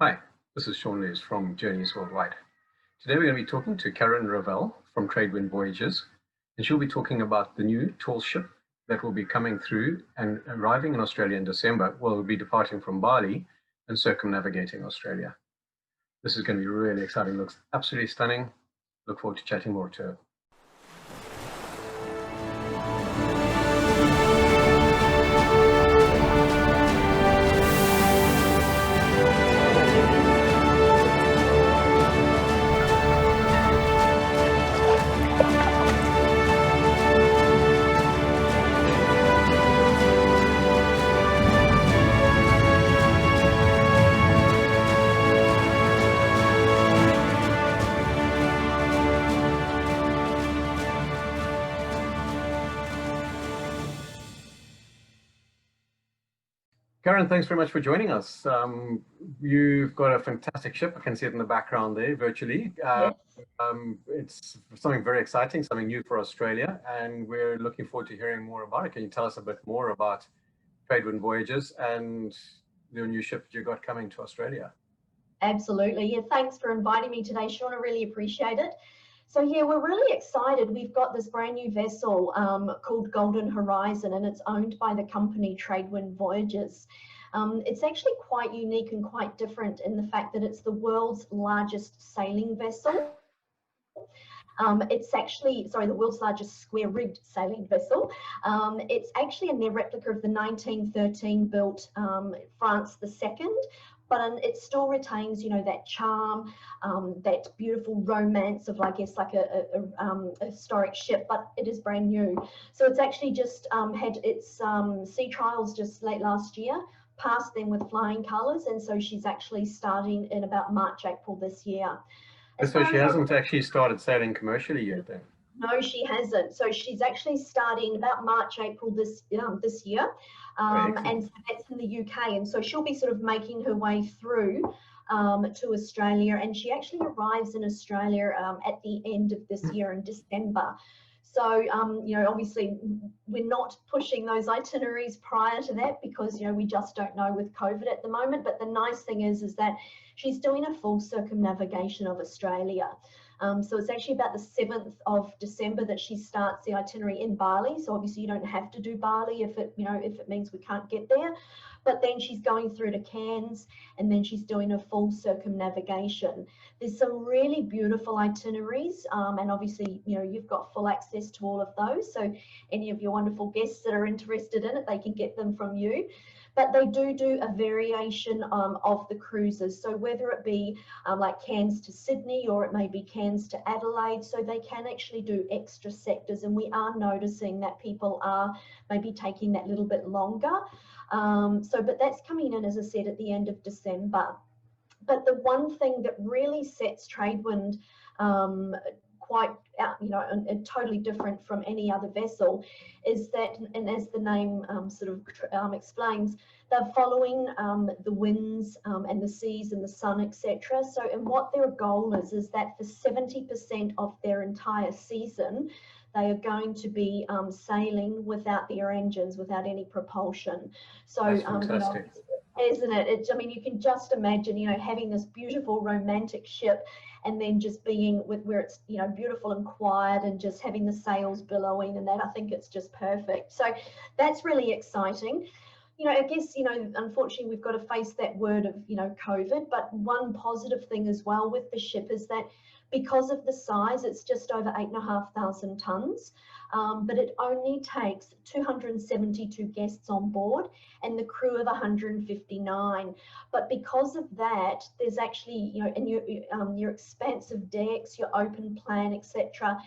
Hi, this is Sean Lewis from Journeys Worldwide. Today we're going to be talking to Karen Revell from Tradewinds Voyages, and she'll be talking about the new tall ship that will be coming through and arriving in Australia in December. Well, we'll be departing from Bali and circumnavigating Australia. This is going to be really exciting. Looks absolutely stunning. Look forward to chatting more to her. Karen, thanks very much for joining us. You've got a fantastic ship. I can see it in the background there virtually. Yes. It's something very exciting, something new for Australia, and we're looking forward to hearing more about it. Can you tell us a bit more about Tradewinds Voyages and the new ship you got coming to Australia? Absolutely. Yeah, thanks for inviting me today, Sean. I really appreciate it. So yeah, we're really excited. We've got this brand new vessel called Golden Horizon, and it's owned by the company Tradewinds Voyages. It's actually quite unique and quite different in the fact that it's the world's largest sailing vessel. It's actually, sorry, the world's largest square-rigged sailing vessel. It's actually a near replica of the 1913 built France II, but it still retains, you know, that charm, that beautiful romance of, I guess, like a historic ship, but it is brand new. So it's actually just had its sea trials just late last year, passed them with flying colours, and so she's actually starting in about March, April this year. So she hasn't actually started sailing commercially yet then? No, she hasn't. So she's actually starting about March, April this year, and so that's in the UK. And so she'll be sort of making her way through to Australia, and she actually arrives in Australia at the end of this year in December. So, you know, obviously we're not pushing those itineraries prior to that because, you know, we just don't know with COVID at the moment. But the nice thing is that she's doing a full circumnavigation of Australia. So it's actually about the 7th of December that she starts the itinerary in Bali. So obviously you don't have to do Bali if it means we can't get there. But then she's going through to Cairns, and then she's doing a full circumnavigation. There's some really beautiful itineraries, and obviously, you know, you've got full access to all of those. So any of your wonderful guests that are interested in it, they can get them from you. But they do a variation of the cruises. So whether it be like Cairns to Sydney, or it may be Cairns to Adelaide, so they can actually do extra sectors. And we are noticing that people are maybe taking that little bit longer. But that's coming in, as I said, at the end of December. But the one thing that really sets Tradewinds quite, you know, and totally different from any other vessel is that, and as the name explains, they're following the winds and the seas and the sun, etc. So, and what their goal is that for 70% of their entire season, they are going to be sailing without their engines, without any propulsion. So, that's fantastic. Isn't it? I mean, you can just imagine, you know, having this beautiful romantic ship, and then just being where it's, you know, beautiful and quiet, and just having the sails billowing, and that, I think it's just perfect. So that's really exciting. You know, I guess, you know, unfortunately we've got to face that word of, you know, COVID, but one positive thing as well with the ship is that because of the size, it's just over 8,500 tonnes, but it only takes 272 guests on board and the crew of 159. But because of that, there's actually, you know, and your expansive decks, your open plan, etc.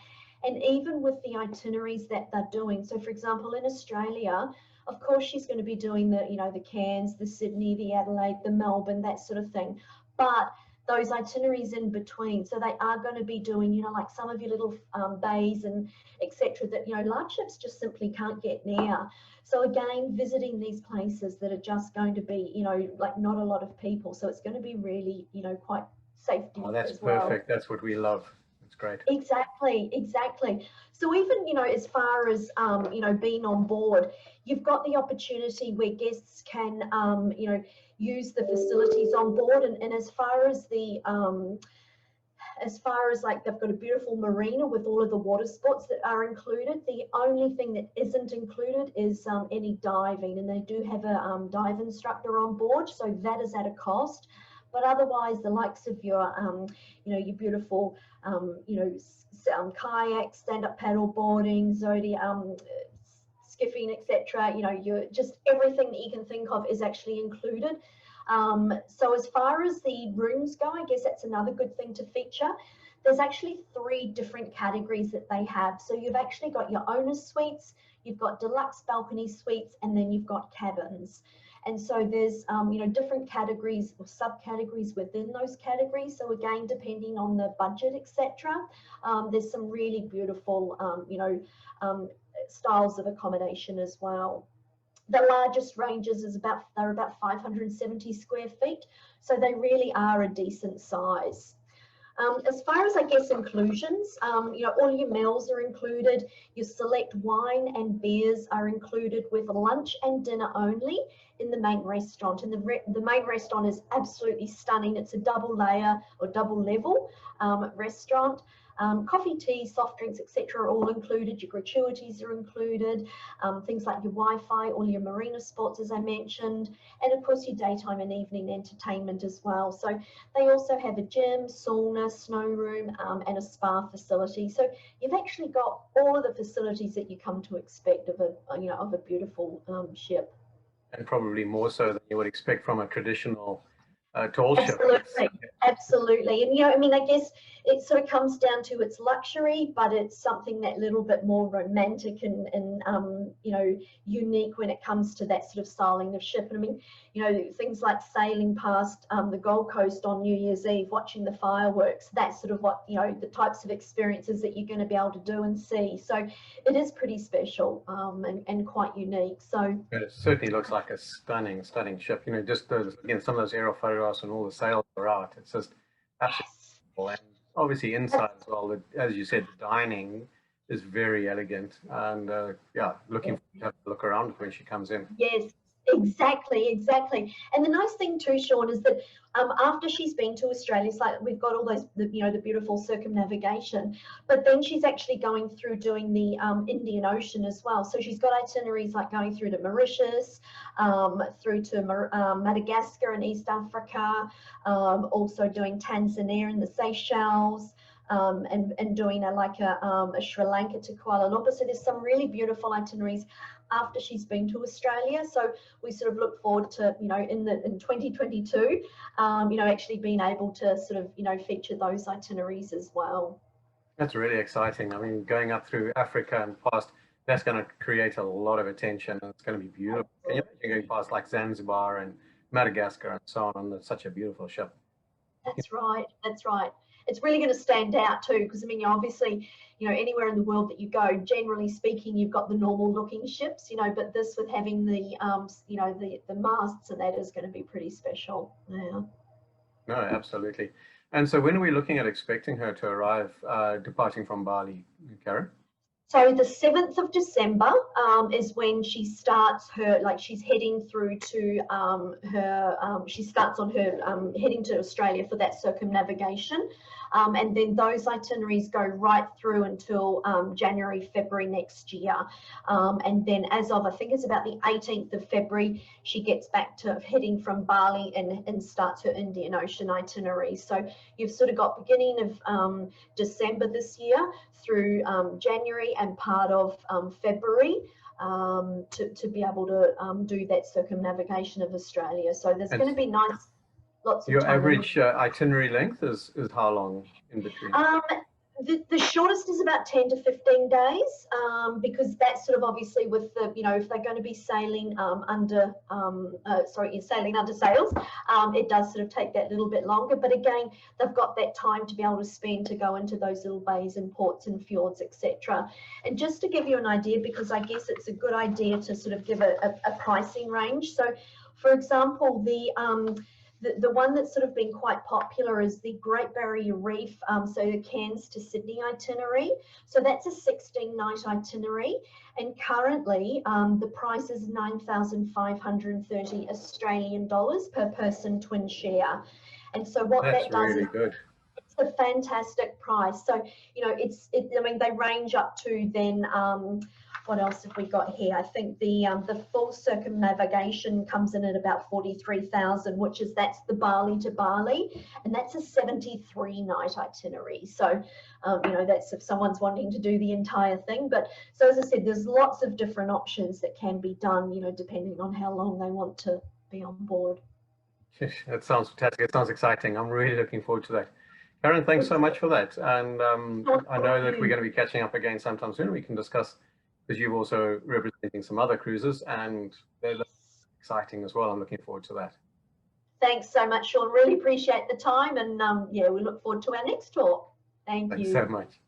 And even with the itineraries that they're doing, so for example, in Australia, of course, she's going to be doing the, you know, the Cairns, the Sydney, the Adelaide, the Melbourne, that sort of thing. But those itineraries in between, so they are going to be doing, you know, like some of your little bays and etc. that, you know, large ships just simply can't get near. So again, visiting these places that are just going to be, you know, like not a lot of people. So it's going to be really, you know, quite safe. Oh, that's perfect. That's what we love. That's great. Exactly. So even, as far as, being on board, you've got the opportunity where guests can, use the facilities on board. And as far as like they've got a beautiful marina with all of the water sports that are included. The only thing that isn't included is any diving, and they do have a dive instructor on board, so that is at a cost. But otherwise, the likes of your, your beautiful, kayak, stand-up paddle boarding, skiffing, etc. You're just everything that you can think of is actually included. So as far as the rooms go, I guess that's another good thing to feature. There's actually 3 different categories that they have. So you've actually got your owner's suites, you've got deluxe balcony suites, and then you've got cabins. And so there's, different categories or subcategories within those categories. So again, depending on the budget, etc., there's some really beautiful, styles of accommodation as well. The largest ranges they're about 570 square feet, so they really are a decent size. As far as, I guess, inclusions, all your meals are included. Your select wine and beers are included with lunch and dinner only in the main restaurant. And the main restaurant is absolutely stunning. It's a double layer or double level restaurant. Coffee, tea, soft drinks, etc. are all included. Your gratuities are included. Things like your Wi-Fi, all your marina sports, as I mentioned, and of course your daytime and evening entertainment as well. So they also have a gym, sauna, snow room, and a spa facility. So you've actually got all of the facilities that you come to expect of a beautiful ship. And probably more so than you would expect from a traditional tall ship. Absolutely. And I guess it sort of comes down to its luxury, but it's something that little bit more romantic and unique when it comes to that sort of styling of ship. And things like sailing past the Gold Coast on New Year's Eve, watching the fireworks, that's sort of what, the types of experiences that you're going to be able to do and see. So it is pretty special and quite unique. So it certainly looks like a stunning ship. Just again, some of those aerial photographs and all the sails are out. It's just absolutely beautiful. And obviously inside as well, as you said, the dining is very elegant. And looking forward to have a look around when she comes in. Yes. Exactly. And the nice thing too, Sean, is that after she's been to Australia, it's like we've got all those, the beautiful circumnavigation, but then she's actually going through doing the Indian Ocean as well. So she's got itineraries like going through to Mauritius, through to Madagascar and East Africa, also doing Tanzania and the Seychelles. And doing a Sri Lanka to Kuala Lumpur. So there's some really beautiful itineraries after she's been to Australia. So we sort of look forward to, in 2022, actually being able to sort of, feature those itineraries as well. That's really exciting. I mean, going up through Africa and past, that's going to create a lot of attention, and it's going to be beautiful. Can you imagine going past like Zanzibar and Madagascar and so on such a beautiful ship? That's right. It's really going to stand out too, because obviously, anywhere in the world that you go, generally speaking, you've got the normal looking ships, but this with having the the masts and that is going to be pretty special. Yeah. No, absolutely. And so when are we looking at expecting her to arrive, departing from Bali, Karen? So the 7th of December is when she starts her, she's heading through to she starts on her heading to Australia for that circumnavigation. And then those itineraries go right through until January, February next year. And then as of, I think it's about the 18th of February, she gets back to heading from Bali and starts her Indian Ocean itinerary. So you've sort of got beginning of December this year through January and part of February to be able to do that circumnavigation of Australia. So there's going to be nice. Your average itinerary length is how long in between? The shortest is about 10 to 15 days, because that's sort of obviously with the, if they're going to be sailing sailing under sails, it does sort of take that little bit longer. But again, they've got that time to be able to spend to go into those little bays and ports and fjords, etc. And just to give you an idea, because I guess it's a good idea to sort of give a pricing range. So, for example, The one that's sort of been quite popular is the Great Barrier Reef, so the Cairns to Sydney itinerary. So that's a 16-night itinerary, and currently the price is 9,530 Australian dollars per person, twin share. And so what That's that does really is good. it's a fantastic price. So, you know, I mean, they range up to then, what else have we got here? I think the full circumnavigation comes in at about 43,000, that's the Bali to Bali, and that's a 73-night itinerary. So, you know, that's if someone's wanting to do the entire thing. But so as I said, there's lots of different options that can be done, you know, depending on how long they want to be on board. That sounds fantastic. It sounds exciting. I'm really looking forward to that. Karen, thanks so much for that. And I know that we're going to be catching up again sometime soon. We can discuss, because you're also representing some other cruises, and they're exciting as well. I'm looking forward to that. Thanks so much, Sean. Really appreciate the time, and yeah, we look forward to our next talk. Thank you. Thanks so much.